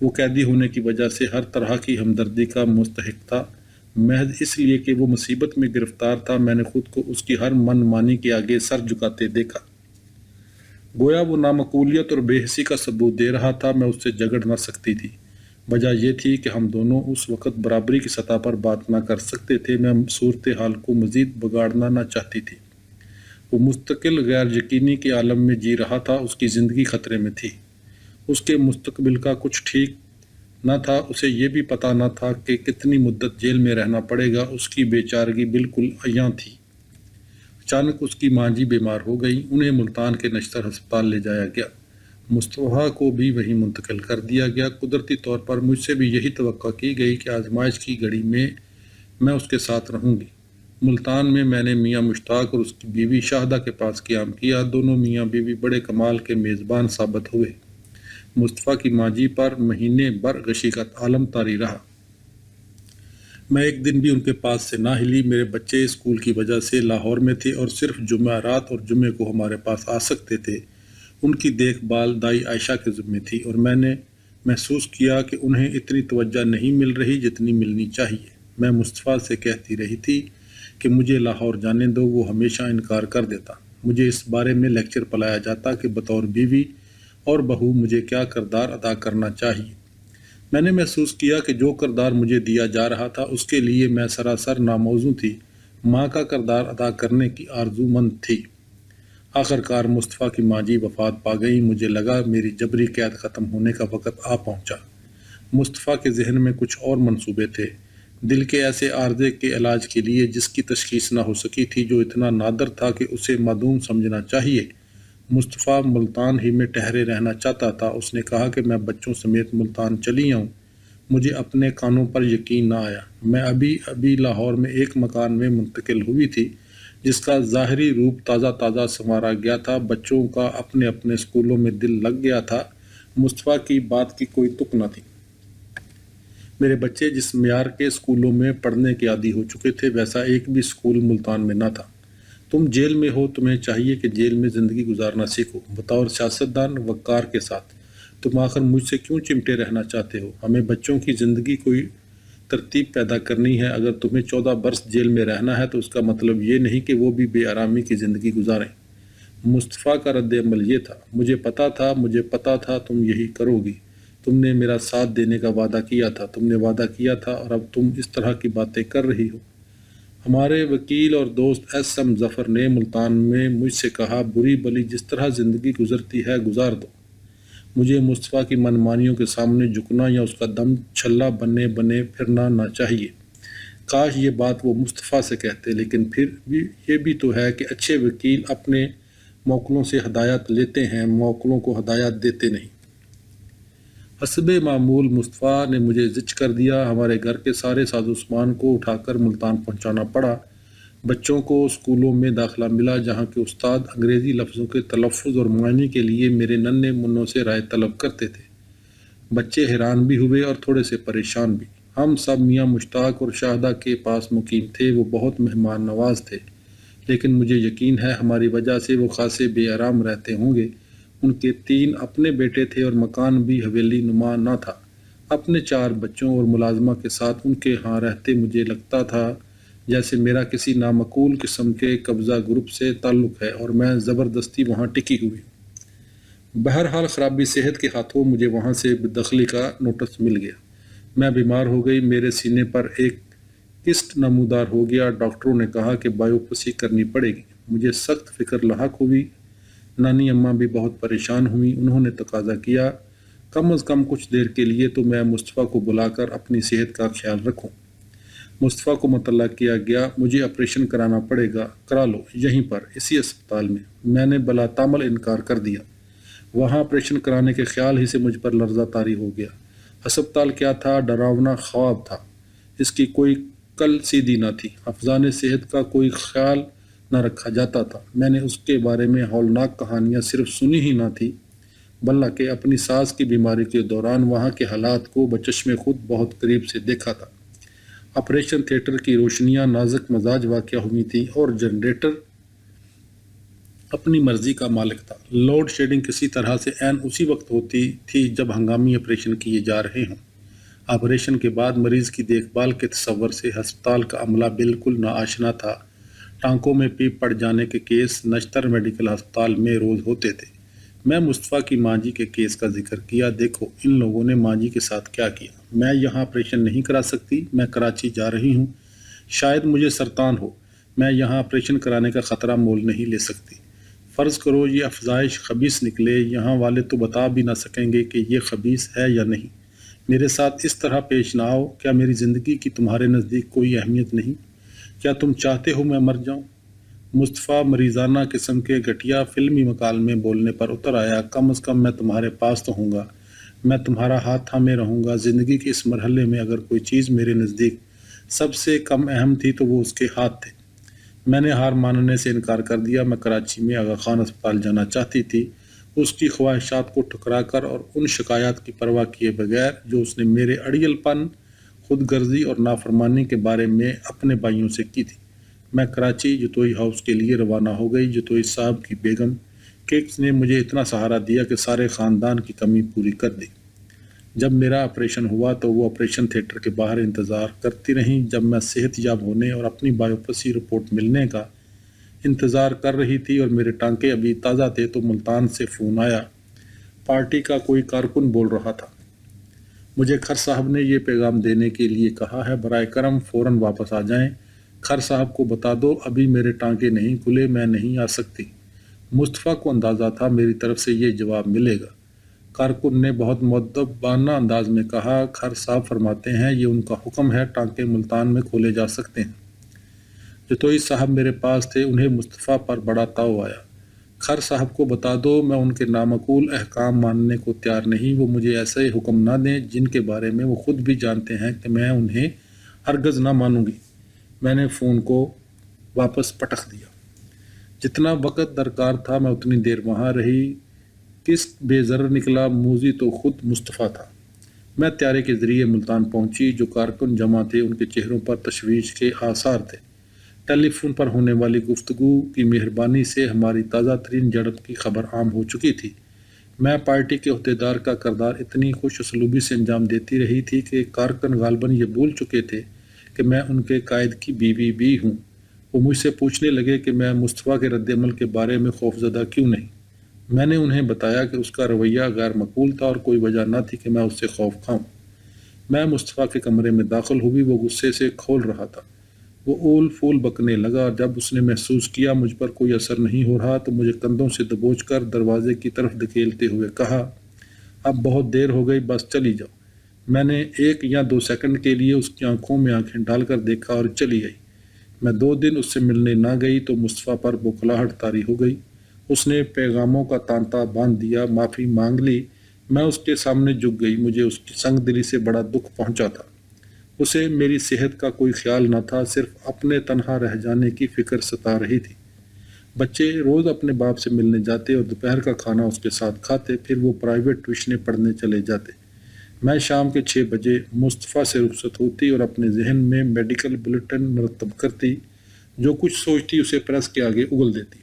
وہ قیدی ہونے کی وجہ سے ہر طرح کی ہمدردی کا مستحق تھا، محض اس لیے کہ وہ مصیبت میں گرفتار تھا۔ میں نے خود کو اس کی ہر من مانی کے آگے سر جھکاتے دیکھا، گویا وہ نامقبولیت اور بے حسی کا ثبوت دے رہا تھا۔ میں اس سے جھگڑ نہ سکتی تھی۔ وجہ یہ تھی کہ ہم دونوں اس وقت برابری کی سطح پر بات نہ کر سکتے تھے۔ میں صورتحال کو مزید بگاڑنا نہ چاہتی تھی۔ وہ مستقل غیر یقینی کے عالم میں جی رہا تھا، اس کی زندگی خطرے میں تھی۔ اس کے مستقبل کا کچھ ٹھیک نہ تھا۔ اسے یہ بھی پتہ نہ تھا کہ کتنی مدت جیل میں رہنا پڑے گا۔ اس کی بے چارگی بالکل عیاں تھی۔ اچانک اس کی ماں جی بیمار ہو گئی، انہیں ملتان کے نشتر ہسپتال لے جایا گیا۔ مصطفیٰ کو بھی وہیں منتقل کر دیا گیا۔ قدرتی طور پر مجھ سے بھی یہی توقع کی گئی کہ آزمائش کی گھڑی میں اس کے ساتھ رہوں گی۔ ملتان میں میں نے میاں مشتاق اور اس کی بیوی شاہدہ کے پاس قیام کیا۔ دونوں میاں بیوی بڑے کمال کے میزبان ثابت ہوئے۔ مصطفیٰ کی ماں جی پر مہینے بھر غشی کا عالم طاری رہا۔ میں ایک دن بھی ان کے پاس سے نہ ہلی۔ میرے بچے اسکول کی وجہ سے لاہور میں تھے اور صرف جمعرات اور جمعے کو ہمارے پاس آ سکتے تھے۔ ان کی دیکھ بھال دائی عائشہ کے ذمے تھی اور میں نے محسوس کیا کہ انہیں اتنی توجہ نہیں مل رہی جتنی ملنی چاہیے۔ میں مصطفیٰ سے کہتی رہی تھی کہ مجھے لاہور جانے دو، وہ ہمیشہ انکار کر دیتا۔ مجھے اس بارے میں لیکچر پڑھایا جاتا کہ بطور بیوی اور بہو مجھے کیا کردار ادا کرنا چاہیے۔ میں نے محسوس کیا کہ جو کردار مجھے دیا جا رہا تھا اس کے لیے میں سراسر ناموزوں تھی۔ ماں کا کردار ادا کرنے کی آرزو مند تھی۔ آخر کار مصطفیٰ کی ماں جی وفات پا گئی۔ مجھے لگا میری جبری قید ختم ہونے کا وقت آ پہنچا۔ مصطفیٰ کے ذہن میں کچھ اور منصوبے تھے، دل کے ایسے عارضے کے علاج کے لیے جس کی تشخیص نہ ہو سکی تھی، جو اتنا نادر تھا کہ اسے معدوم سمجھنا چاہیے۔ مصطفیٰ ملتان ہی میں ٹھہرے رہنا چاہتا تھا۔ اس نے کہا کہ میں بچوں سمیت ملتان چلی آؤں۔ مجھے اپنے کانوں پر یقین نہ آیا۔ میں ابھی لاہور میں ایک مکان میں منتقل ہوئی تھی جس کا ظاہری روپ تازہ تازہ سنوارا گیا تھا۔ بچوں کا اپنے اپنے اسکولوں میں دل لگ گیا تھا۔ مصطفیٰ کی بات کی کوئی تک نہ تھی۔ میرے بچے جس معیار کے اسکولوں میں پڑھنے کے عادی ہو چکے تھے، ویسا ایک بھی اسکول ملتان میں نہ تھا۔ تم جیل میں ہو، تمہیں چاہیے کہ جیل میں زندگی گزارنا سیکھو، بطور سیاستدان وقار کے ساتھ۔ تم آخر مجھ سے کیوں چمٹے رہنا چاہتے ہو؟ ہمیں بچوں کی زندگی کوئی ترتیب پیدا کرنی ہے۔ اگر تمہیں 14 برس جیل میں رہنا ہے تو اس کا مطلب یہ نہیں کہ وہ بھی بے آرامی کی زندگی گزاریں۔ مصطفیٰ کا رد عمل یہ تھا، مجھے پتا تھا تم یہی کرو گی۔ تم نے میرا ساتھ دینے کا وعدہ کیا تھا، تم نے وعدہ کیا تھا، اور اب تم اس طرح کی باتیں کر رہی ہو۔ ہمارے وکیل اور دوست ایس ایم ظفر نے ملتان میں مجھ سے کہا، بری بلی جس طرح زندگی گزرتی ہے گزار دو۔ مجھے مصطفیٰ کی منمانیوں کے سامنے جھکنا یا اس کا دم چھلا بنے پھرنا نہ چاہیے۔ کاش یہ بات وہ مصطفیٰ سے کہتے، لیکن پھر بھی یہ بھی تو ہے کہ اچھے وکیل اپنے موکلوں سے ہدایات لیتے ہیں، موکلوں کو ہدایات دیتے نہیں۔ حسب معمول مصطفیٰ نے مجھے زچ کر دیا۔ ہمارے گھر کے سارے ساز و سامان کو اٹھا کر ملتان پہنچانا پڑا۔ بچوں کو اسکولوں میں داخلہ ملا جہاں کے استاد انگریزی لفظوں کے تلفظ اور معنی کے لیے میرے ننھے منوں سے رائے طلب کرتے تھے۔ بچے حیران بھی ہوئے اور تھوڑے سے پریشان بھی۔ ہم سب میاں مشتاق اور شاہدہ کے پاس مقیم تھے۔ وہ بہت مہمان نواز تھے، لیکن مجھے یقین ہے ہماری وجہ سے وہ خاصے بے آرام رہتے ہوں گے۔ ان کے 3 اپنے بیٹے تھے اور مکان بھی حویلی نما نہ تھا۔ اپنے 4 بچوں اور ملازمہ کے ساتھ ان کے ہاں رہتے مجھے لگتا تھا جیسے میرا کسی نامعقول قسم کے قبضہ گروپ سے تعلق ہے اور میں زبردستی وہاں ٹکی ہوئی ہوں۔ بہرحال خرابی صحت کے ہاتھوں مجھے وہاں سے بے دخلی کا نوٹس مل گیا۔ میں بیمار ہو گئی، میرے سینے پر ایک کسٹ نمودار ہو گیا۔ ڈاکٹروں نے کہا کہ بایوپسی کرنی پڑے گی۔ مجھے سخت فکر لاحق ہوئی۔ نانی اماں بھی بہت پریشان ہوئیں۔ انہوں نے تقاضا کیا کم از کم کچھ دیر کے لیے تو میں مصطفیٰ کو بلا کر اپنی صحت کا خیال رکھوں۔ مصطفیٰ کو مطلع کیا گیا، مجھے آپریشن کرانا پڑے گا، کرا لو یہیں پر اسی اسپتال میں۔ میں نے بلا تامل انکار کر دیا۔ وہاں آپریشن کرانے کے خیال ہی سے مجھ پر لرزہ طاری ہو گیا۔ ہسپتال کیا تھا، ڈراونا خواب تھا۔ اس کی کوئی کل سیدھی نہ تھی۔ حفظان صحت کا کوئی خیال نہ رکھا جاتا تھا۔ میں نے اس کے بارے میں ہولناک کہانیاں صرف سنی ہی نہ تھی، بلکہ اپنی ساس کی بیماری کے دوران وہاں کے حالات کو بچشم خود بہت قریب سے دیکھا تھا۔ آپریشن تھیٹر کی روشنیاں نازک مزاج واقع ہوئی تھیں اور جنریٹر اپنی مرضی کا مالک تھا۔ لوڈ شیڈنگ کسی طرح سے عین اسی وقت ہوتی تھی جب ہنگامی آپریشن کیے جا رہے ہوں۔ آپریشن کے بعد مریض کی دیکھ بھال کے تصور سے ہسپتال کا عملہ بالکل ناآشنا تھا۔ ٹانکوں میں پیپ پڑ جانے کے کیس نشتر میڈیکل ہسپتال میں روز ہوتے تھے۔ میں مصطفیٰ کی ماں جی کے کیس کا ذکر کیا۔ دیکھو ان لوگوں نے ماں جی کے ساتھ کیا کیا۔ میں یہاں آپریشن نہیں کرا سکتی، میں کراچی جا رہی ہوں۔ شاید مجھے سرطان ہو، میں یہاں آپریشن کرانے کا خطرہ مول نہیں لے سکتی۔ فرض کرو یہ افزائش خبیث نکلے، یہاں والے تو بتا بھی نہ سکیں گے کہ یہ خبیث ہے یا نہیں۔ میرے ساتھ اس طرح پیش نہ آؤ۔ کیا میری زندگی کی تمہارے نزدیک کوئی اہمیت نہیں؟ کیا تم چاہتے ہو میں مر جاؤں؟ مصطفیٰ مریضانہ قسم کے گھٹیا فلمی مکالمے بولنے پر اتر آیا۔ کم از کم میں تمہارے پاس تو ہوں گا، میں تمہارا ہاتھ تھامے رہوں گا۔ زندگی کے اس مرحلے میں اگر کوئی چیز میرے نزدیک سب سے کم اہم تھی تو وہ اس کے ہاتھ تھے۔ میں نے ہار ماننے سے انکار کر دیا۔ میں کراچی میں آغا خان اسپتال جانا چاہتی تھی۔ اس کی خواہشات کو ٹھکرا کر اور ان شکایات کی پرواہ کیے بغیر جو اس نے میرے اڑیل پن، خود غرضی اور نافرمانی کے بارے میں اپنے بھائیوں سے کی تھی۔ میں کراچی جتوئی ہاؤس کے لیے روانہ ہو گئی۔ جتوئی صاحب کی بیگم کیکس نے مجھے اتنا سہارا دیا کہ سارے خاندان کی کمی پوری کر دی۔ جب میرا آپریشن ہوا تو وہ آپریشن تھیٹر کے باہر انتظار کرتی رہیں۔ جب میں صحت یاب ہونے اور اپنی بایوپسی رپورٹ ملنے کا انتظار کر رہی تھی اور میرے ٹانکے ابھی تازہ تھے تو ملتان سے فون آیا۔ پارٹی کا کوئی کارکن بول رہا تھا۔ مجھے کھر صاحب نے یہ پیغام دینے کے لیے کہا ہے، برائے کرم فوراً واپس آ جائیں۔ کھر صاحب کو بتا دو ابھی میرے ٹانکے نہیں کھلے، میں نہیں آ سکتی۔ مصطفیٰ کو اندازہ تھا میری طرف سے یہ جواب ملے گا۔ کارکن نے بہت مؤدبانہ انداز میں کہا، کھر صاحب فرماتے ہیں یہ ان کا حکم ہے، ٹانکے ملتان میں کھولے جا سکتے ہیں۔ جتوئی صاحب میرے پاس تھے، انہیں مصطفیٰ پر بڑا تاؤ آیا۔ کھر صاحب کو بتا دو میں ان کے نامعقول احکام ماننے کو تیار نہیں، وہ مجھے ایسے حکم نہ دیں جن کے بارے میں وہ خود بھی جانتے ہیں کہ میں انہیں ہرگز نہ مانوں گی۔ میں نے فون کو واپس پٹخ دیا۔ جتنا وقت درکار تھا میں اتنی دیر وہاں رہی۔ کس بے ضرر نکلا، موذی تو خود مصطفیٰ تھا۔ میں طیارے کے ذریعے ملتان پہنچی۔ جو کارکن جمع تھے ان کے چہروں پر تشویش کے آثار تھے۔ ٹیلی فون پر ہونے والی گفتگو کی مہربانی سے ہماری تازہ ترین جھڑپ کی خبر عام ہو چکی تھی۔ میں پارٹی کے عہدیدار کا کردار اتنی خوش اسلوبی سے انجام دیتی رہی تھی کہ کارکن غالباً یہ بھول چکے تھے کہ میں ان کے قائد کی بیوی بھی ہوں۔ وہ مجھ سے پوچھنے لگے کہ میں مصطفیٰ کے رد عمل کے بارے میں خوفزدہ کیوں نہیں۔ میں نے انہیں بتایا کہ اس کا رویہ غیر معقول تھا اور کوئی وجہ نہ تھی کہ میں اس سے خوف کھاؤں۔ میں مصطفیٰ کے کمرے میں داخل ہوئی، وہ غصے سے کھول رہا تھا۔ وہ اول پھول بکنے لگا اور جب اس نے محسوس کیا مجھ پر کوئی اثر نہیں ہو رہا تو مجھے کندھوں سے دبوچ کر دروازے کی طرف دھکیلتے ہوئے کہا، اب بہت دیر ہو گئی، بس چلی جاؤ۔ میں نے 1 یا 2 سیکنڈ کے لیے اس کی آنکھوں میں آنکھیں ڈال کر دیکھا اور چلی آئی۔ میں 2 دن اس سے ملنے نہ گئی تو مصطفیٰ پر بوکھلاہٹ طاری ہو گئی۔ اس نے پیغاموں کا تانتا باندھ دیا، معافی مانگ لی۔ میں اس کے سامنے جھک گئی۔ مجھے اس کی سنگ دلی سے بڑا دکھ پہنچا تھا۔ اسے میری صحت کا کوئی خیال نہ تھا، صرف اپنے تنہا رہ جانے کی فکر ستا رہی تھی۔ بچے روز اپنے باپ سے ملنے جاتے اور دوپہر کا کھانا اس کے ساتھ کھاتے، پھر وہ پرائیویٹ ٹیوشنیں پڑھنے چلے جاتے۔ میں شام کے 6 بجے مصطفیٰ سے رخصت ہوتی اور اپنے ذہن میں میڈیکل بلیٹن مرتب کرتی، جو کچھ سوچتی اسے پریس کے آگے اگل دیتی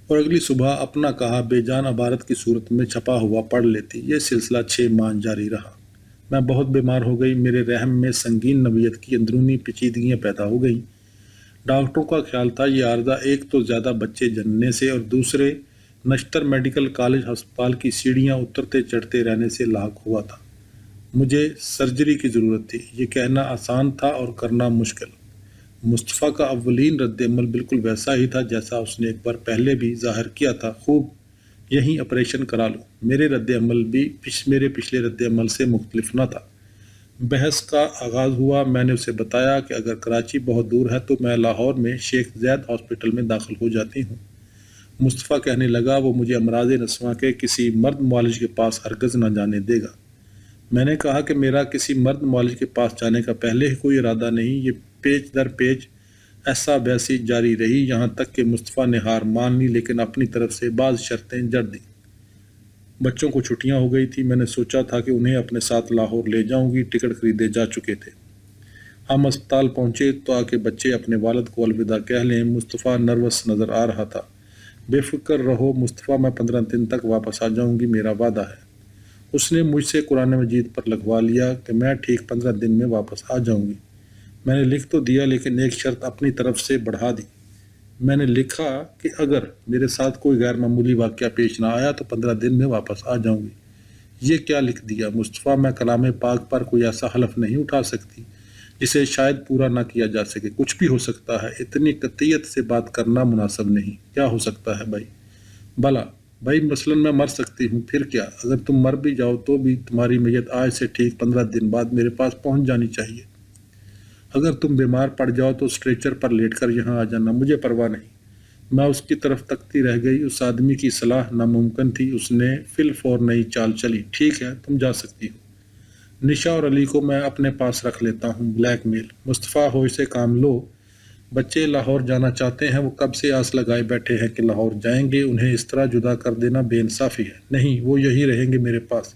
اور اگلی صبح اپنا کہا بے جان عبارت کی صورت میں چھپا ہوا پڑھ لیتی۔ یہ سلسلہ 6 ماہ جاری رہا۔ میں بہت بیمار ہو گئی۔ میرے رحم میں سنگین نوعیت کی اندرونی پیچیدگیاں پیدا ہو گئیں۔ ڈاکٹروں کا خیال تھا یہ عارضہ ایک تو زیادہ بچے جننے سے اور دوسرے نشتر میڈیکل کالج ہسپتال کی سیڑھیاں اترتے چڑھتے رہنے سے لاحق ہوا تھا۔ مجھے سرجری کی ضرورت تھی۔ یہ کہنا آسان تھا اور کرنا مشکل۔ مصطفیٰ کا اولین رد عمل بالکل ویسا ہی تھا جیسا اس نے ایک بار پہلے بھی ظاہر کیا تھا، خوب یہیں آپریشن کرا لو۔ میرے رد عمل بھی میرے پچھلے رد عمل سے مختلف نہ تھا۔ بحث کا آغاز ہوا۔ میں نے اسے بتایا کہ اگر کراچی بہت دور ہے تو میں لاہور میں شیخ زید ہاسپٹل میں داخل ہو جاتی ہوں۔ مصطفیٰ کہنے لگا وہ مجھے امراض نسواں کے کسی مرد معالج کے پاس ہرگز نہ جانے دے گا۔ میں نے کہا کہ میرا کسی مرد معالج کے پاس جانے کا پہلے ہی کوئی ارادہ نہیں۔ یہ پیچ در پیچ ایسا بیسی جاری رہی یہاں تک کہ مصطفیٰ نے ہار مان لی، لیکن اپنی طرف سے بعض شرطیں جڑ دیں۔ بچوں کو چھٹیاں ہو گئی تھی۔ میں نے سوچا تھا کہ انہیں اپنے ساتھ لاہور لے جاؤں گی، ٹکٹ خریدے جا چکے تھے۔ ہم اسپتال پہنچے تو آ کے بچے اپنے والد کو الوداع کہہ لیں۔ مصطفیٰ نروس نظر آ رہا تھا۔ بے فکر رہو مصطفیٰ، میں 15 دن تک واپس آ جاؤں گی، میرا وعدہ ہے۔ اس نے مجھ سے قرآن مجید پر لگوا لیا کہ میں ٹھیک 15 دن میں واپس آ جاؤں گی۔ میں نے لکھ تو دیا لیکن ایک شرط اپنی طرف سے بڑھا دی۔ میں نے لکھا کہ اگر میرے ساتھ کوئی غیر معمولی واقعہ پیش نہ آیا تو 15 دن میں واپس آ جاؤں گی۔ یہ کیا لکھ دیا مصطفیٰ، میں کلام پاک پر کوئی ایسا حلف نہیں اٹھا سکتی جسے شاید پورا نہ کیا جا سکے۔ کچھ بھی ہو سکتا ہے، اتنی قطعیت سے بات کرنا مناسب نہیں۔ کیا ہو سکتا ہے بھائی؟ بھلا بھائی مثلاً میں مر سکتی ہوں، پھر کیا؟ اگر تم مر بھی جاؤ تو بھی تمہاری میت آج سے ٹھیک 15 دن بعد میرے پاس پہنچ جانی چاہیے۔ اگر تم بیمار پڑ جاؤ تو اسٹریچر پر لیٹ کر یہاں آ جانا، مجھے پرواہ نہیں۔ میں اس کی طرف تکتی رہ گئی۔ اس آدمی کی صلاح ناممکن تھی۔ اس نے فی الفور نئی چال چلی۔ ٹھیک ہے، تم جا سکتی ہو۔ نشا اور علی کو میں اپنے پاس رکھ لیتا ہوں۔ بلیک میل۔ مصطفیٰ ہوش سے کام لو۔ بچے لاہور جانا چاہتے ہیں، وہ کب سے آس لگائے بیٹھے ہیں کہ لاہور جائیں گے۔ انہیں اس طرح جدا کر دینا بے انصافی ہے۔ نہیں، وہ یہی رہیں گے میرے پاس۔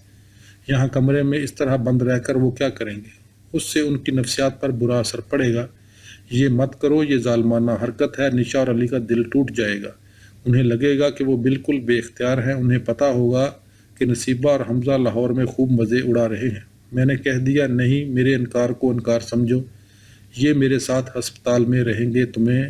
یہاں کمرے میں اس طرح بند رہ کر وہ کیا کریں گے؟ اس سے ان کی نفسیات پر برا اثر پڑے گا۔ یہ مت کرو، یہ ظالمانہ حرکت ہے۔ نشا اور علی کا دل ٹوٹ جائے گا۔ انہیں لگے گا کہ وہ بالکل بے اختیار ہیں۔ انہیں پتہ ہوگا کہ نصیبہ اور حمزہ لاہور میں خوب مزے اڑا رہے ہیں۔ میں نے کہہ دیا نہیں، میرے انکار کو انکار سمجھو۔ یہ میرے ساتھ ہسپتال میں رہیں گے، تمہیں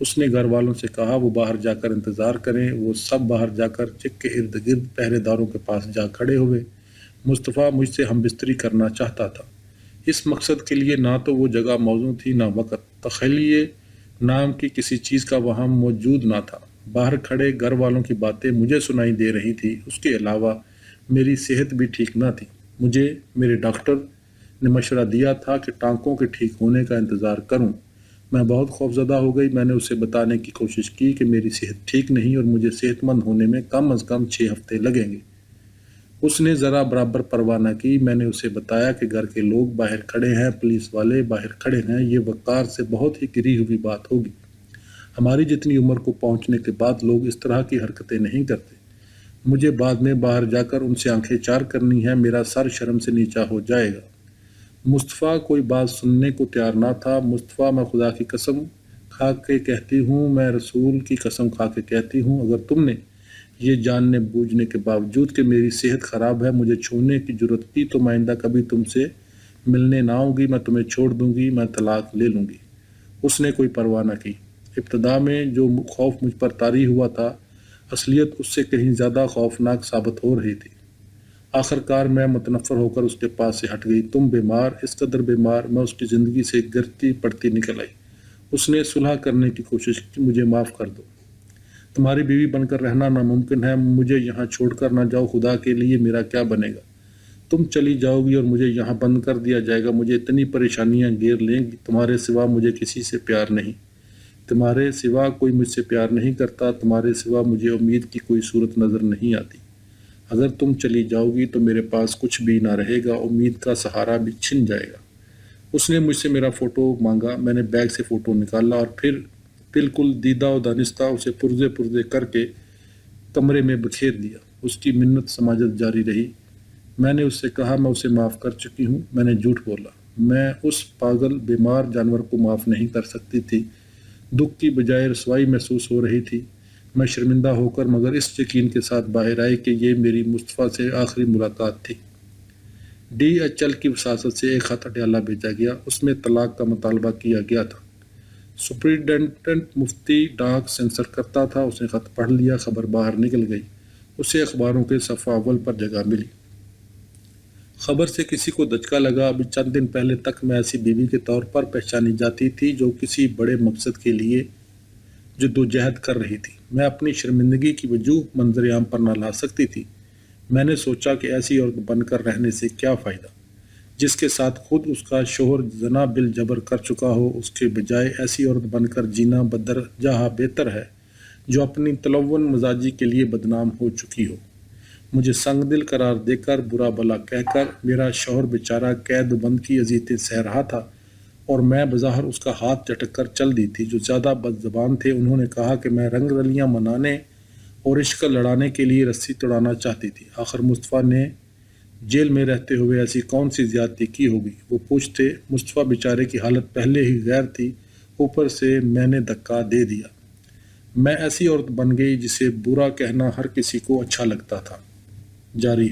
اس نے گھر والوں سے کہا وہ باہر جا کر انتظار کریں۔ وہ سب باہر جا کر چک کے ارد گرد پہرے داروں کے پاس جا کھڑے ہوئے۔ مصطفیٰ مجھ سے ہم بستری کرنا چاہتا تھا۔ اس مقصد کے لیے نہ تو وہ جگہ موزوں تھی نہ وقت، تخیلیے نام کی کسی چیز کا وہاں موجود نہ تھا۔ باہر کھڑے گھر والوں کی باتیں مجھے سنائی دے رہی تھی۔ اس کے علاوہ میری صحت بھی ٹھیک نہ تھی۔ مجھے میرے ڈاکٹر نے مشورہ دیا تھا کہ ٹانکوں کے ٹھیک ہونے کا انتظار کروں۔ میں بہت خوفزدہ ہو گئی۔ میں نے اسے بتانے کی کوشش کی کہ میری صحت ٹھیک نہیں اور مجھے صحت مند ہونے میں کم از کم 6 ہفتے لگیں گے۔ اس نے ذرا برابر پرواہ نہ کی۔ میں نے اسے بتایا کہ گھر کے لوگ باہر کھڑے ہیں، پولیس والے باہر کھڑے ہیں، یہ وقار سے بہت ہی گری ہوئی بات ہوگی۔ ہماری جتنی عمر کو پہنچنے کے بعد لوگ اس طرح کی حرکتیں نہیں کرتے۔ مجھے بعد میں باہر جا کر ان سے آنکھیں چار کرنی ہے، میرا سر شرم سے نیچا ہو جائے گا۔ مصطفیٰ کوئی بات سننے کو تیار نہ تھا۔ مصطفیٰ میں خدا کی قسم کھا کے کہتی ہوں، میں رسول کی قسم کھا کے کہتی ہوں، اگر تم نے یہ جاننے بوجھنے کے باوجود کہ میری صحت خراب ہے مجھے چھونے کی جرت کی تو میں آئندہ کبھی تم سے ملنے نہ آؤں گی، میں تمہیں چھوڑ دوں گی، میں طلاق لے لوں گی۔ اس نے کوئی پرواہ نہ کی۔ ابتدا میں جو خوف مجھ پر طاری ہوا تھا، اصلیت اس سے کہیں زیادہ خوفناک ثابت ہو رہی تھی۔ آخر کار میں متنفر ہو کر اس کے پاس سے ہٹ گئی۔ تم بیمار، اس قدر بیمار، میں اس کی زندگی سے گرتی پڑتی نکل آئی۔ اس نے صلح کرنے کی کوشش کی، مجھے معاف کر دو، تمہاری بیوی بن کر رہنا ناممکن ہے، مجھے یہاں چھوڑ کر نہ جاؤ، خدا کے لیے میرا کیا بنے گا؟ تم چلی جاؤ گی اور مجھے یہاں بند کر دیا جائے گا، مجھے اتنی پریشانیاں گھیر لیں گی، تمہارے سوا مجھے کسی سے پیار نہیں، تمہارے سوا کوئی مجھ سے پیار نہیں کرتا، تمہارے سوا مجھے امید کی کوئی صورت نظر نہیں آتی۔ اگر تم چلی جاؤ گی تو میرے پاس کچھ بھی نہ رہے گا، امید کا سہارا بھی چھن جائے گا۔ اس نے مجھ سے میرا فوٹو مانگا، میں نے بیگ سے فوٹو نکالا اور پھر بالکل دیدہ و دانستہ اسے پرزے پرزے کر کے کمرے میں بکھیر دیا۔ اس کی منت سماجت جاری رہی۔ میں نے اس سے کہا میں اسے معاف کر چکی ہوں۔ میں نے جھوٹ بولا، میں اس پاگل بیمار جانور کو معاف نہیں کر سکتی تھی۔ دکھ کی بجائے رسوائی محسوس ہو رہی تھی۔ میں شرمندہ ہو کر مگر اس یقین کے ساتھ باہر آئی کہ یہ میری مصطفیٰ سے آخری ملاقات تھی۔ ڈی ایچ ایل کی وساطت سے ایک خط اڈیالہ بھیجا گیا، اس میں طلاق کا مطالبہ کیا گیا تھا۔ سپرنٹینڈنٹ مفتی ڈاک سینسر کرتا تھا۔ اس نے خط پڑھ لیا، خبر باہر نکل گئی، اسے اخباروں کے صفحہ اول پر جگہ ملی۔ خبر سے کسی کو دھچکا لگا۔ ابھی چند دن پہلے تک میں ایسی بیوی کے طور پر پہچانی جاتی تھی جو کسی بڑے مقصد کے لیے جدوجہد کر رہی تھی۔ میں اپنی شرمندگی کی وجوہ منظر عام پر نہ لا سکتی تھی۔ میں نے سوچا کہ ایسی عورت بن کر رہنے سے کیا فائدہ، جس کے ساتھ خود اس کا شوہر زنا بالجبر کر چکا ہو، اس کے بجائے ایسی عورت بن کر جینا بدرجہ بہتر ہے جو اپنی تلون مزاجی کے لیے بدنام ہو چکی ہو۔ مجھے سنگ دل قرار دے کر، برا بلا کہہ کر میرا شوہر بیچارہ قید و بند کی اذیتیں سہ رہا تھا اور میں بظاہر اس کا ہاتھ چٹک کر چل دی تھی۔ جو زیادہ بد زبان تھے انہوں نے کہا کہ میں رنگ رلیاں منانے اور عشق لڑانے کے لیے رسی توڑانا چاہتی تھی۔ آخر مصطفیٰ نے جیل میں رہتے ہوئے ایسی کون سی زیادتی کی ہوگی؟ وہ پوچھتے۔ مصطفیٰ بیچارے کی حالت پہلے ہی غیر تھی، اوپر سے میں نے دھکا دے دیا۔ میں ایسی عورت بن گئی جسے برا کہنا ہر کسی کو اچھا لگتا تھا۔ جاری